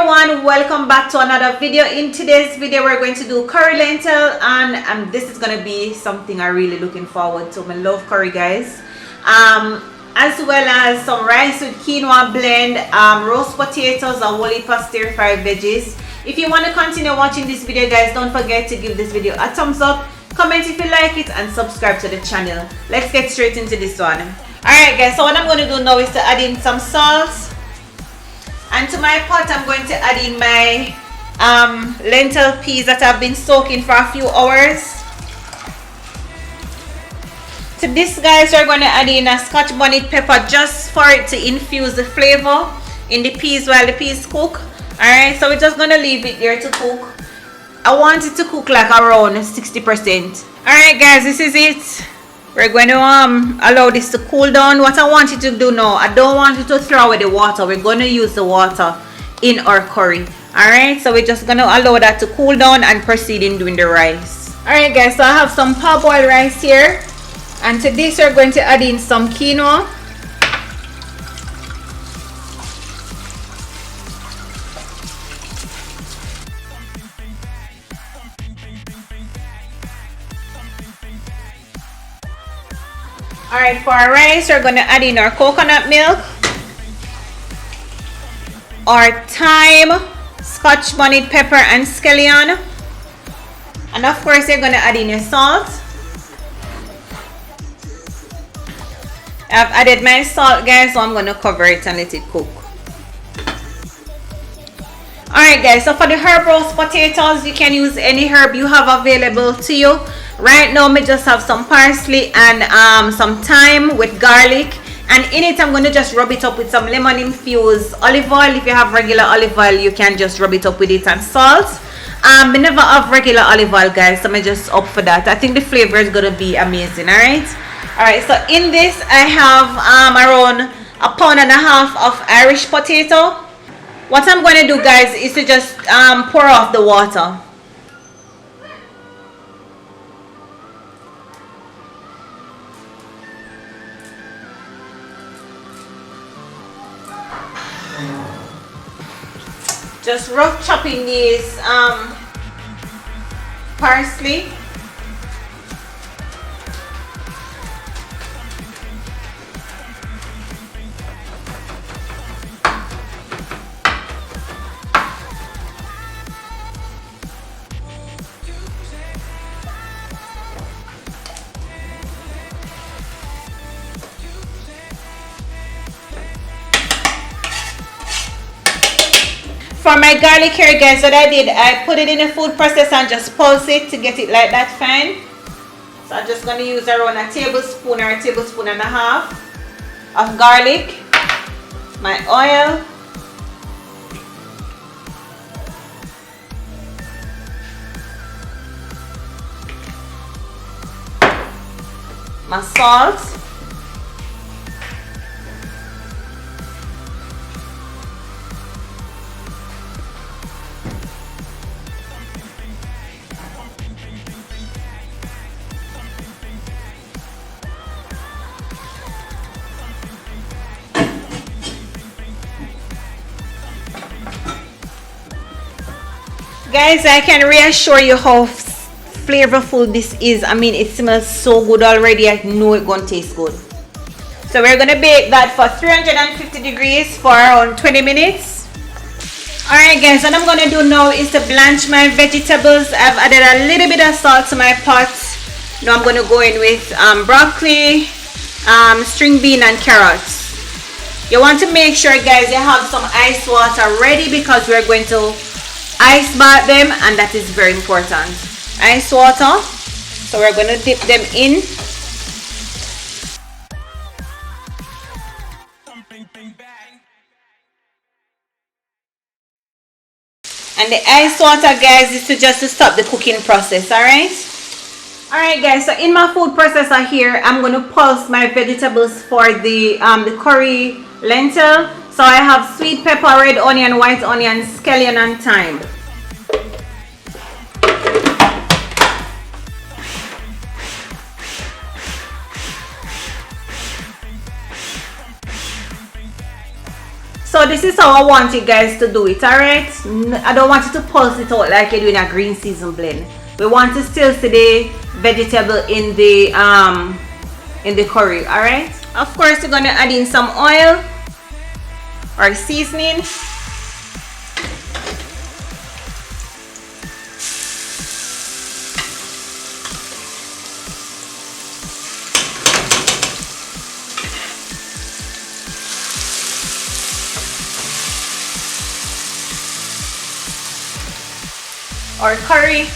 everyone, welcome back to another video. In today's video we're going to do curry lentil, and this is going to be something I'm really looking forward to. I love curry, guys. As well as some rice with quinoa blend, roast potatoes, a whole heap of stir fried veggies. If you want to continue watching this video, guys, don't forget to give this video a thumbs up, comment if you like it, and subscribe to the channel. Let's get straight into this one. Alright guys, so what I'm going to do now is to add in some salt. And to my pot, I'm going to add in my lentil peas that have been soaking for a few hours. To this, guys, we're going to add in a Scotch bonnet pepper just for it to infuse the flavor in the peas while the peas cook. Alright, so we're just going to leave it there to cook. I want it to cook like around 60%. Alright guys, this is it. We're going to allow this to cool down. What I want you to do now, I don't want you to throw away the water. We're going to use the water in our curry. Alright, so we're just going to allow that to cool down and proceed in doing the rice. Alright guys, so I have some parboiled rice here. And to this we're going to add in some quinoa. Alright, for our rice, we're going to add in our coconut milk, our thyme, Scotch bonnet pepper, and scallion. And of course, you're going to add in your salt. I've added my salt, guys, so I'm going to cover it and let it cook. Alright, guys, so for the herb roast potatoes, you can use any herb you have available to you. Right now, I just have some parsley and some thyme with garlic, and in it I'm going to just rub it up with some lemon infused olive oil. If you have regular olive oil, you can just rub it up with it, and salt. I never have regular olive oil, guys, so I'm just up for that. I think the flavor is going to be amazing. Alright, so in this I have around 1.5 pounds of Irish potato. What I'm going to do, guys, is to just pour off the water. Just rough chopping these parsley. For my garlic here, guys, what I did, I put it in a food processor and just pulse it to get it like that fine. So I'm just going to use around a tablespoon or a tablespoon and a half of garlic, my oil, my salt, guys. I can reassure you how flavorful this is. I mean, it smells so good already. I know it's gonna taste good. So we're gonna bake that for 350 degrees for around 20 minutes. Alright guys, what I'm gonna do now is to blanch my vegetables. I've added a little bit of salt to my pot. Now I'm gonna go in with broccoli, string bean, and carrots. You want to make sure, guys, you have some ice water ready because we're going to ice bath them, and that is very important. Ice water. So we're going to dip them in. And the ice water, guys, is to stop the cooking process. Alright guys, so in my food processor here, I'm going to pulse my vegetables for the curry lentil. So I have sweet pepper, red onion, white onion, scallion, and thyme. So So this is how I want you guys to do it, alright? I don't want you to pulse it out like you're doing a green season blend. We want to still see the vegetable in the curry, alright? Of course, you're gonna add in some oil or seasoning. Or curry.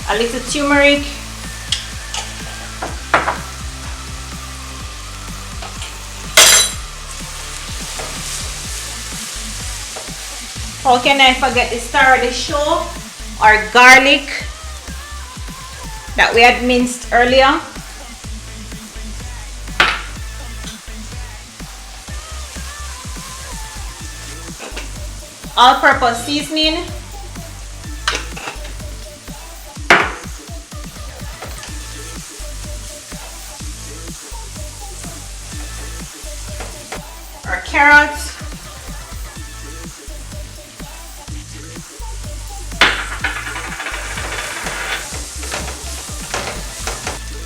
A little turmeric. How can I forget the star of the show? Our garlic that we had minced earlier. All-purpose seasoning. Our carrots.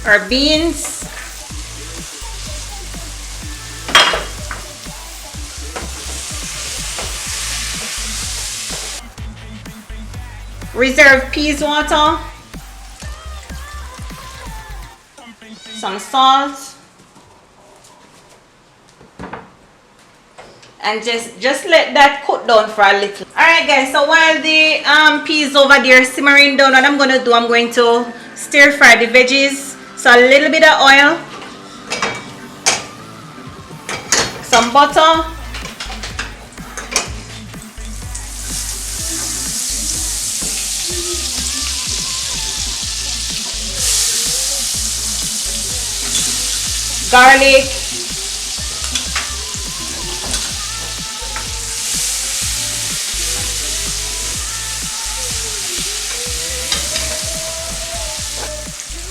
Our beans. Reserve peas water, some salt, and just let that cook down for a little. Alright guys, so while the peas over there simmering down, what I'm going to do, I'm going to stir fry the veggies. So a little bit of oil, some butter, garlic,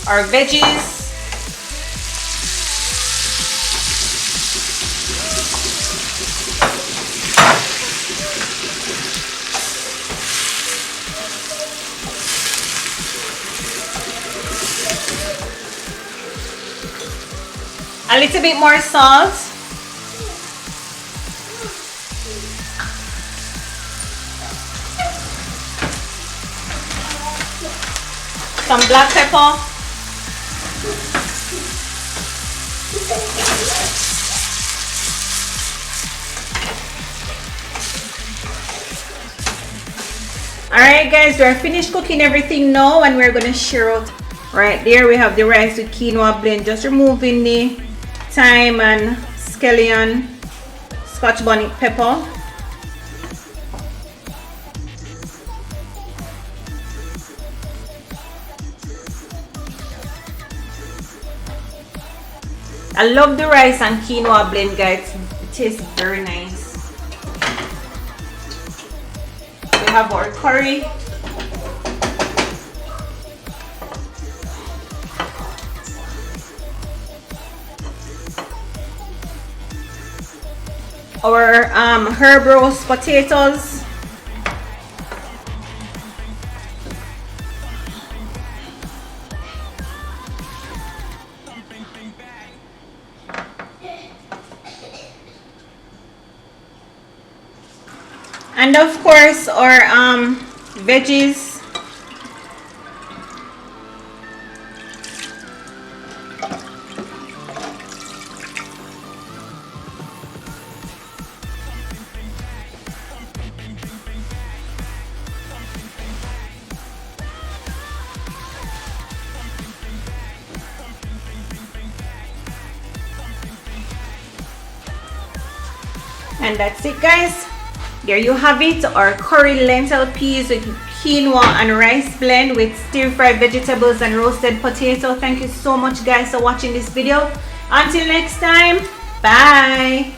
our veggies, a little bit more salt, some black pepper, alright guys, we're finished cooking everything now, and we're gonna share out. Right there we have the rice with quinoa blend, just removing the thyme and scallion, Scotch bonnet pepper. I love the rice and quinoa blend guys, it tastes very nice. We have our curry. Our herb roast potatoes. And of course our veggies. And that's it guys, there you have it, our curry lentil peas with quinoa and rice blend with stir fried vegetables and roasted potato. Thank you so much guys for watching this video. Until next time, bye.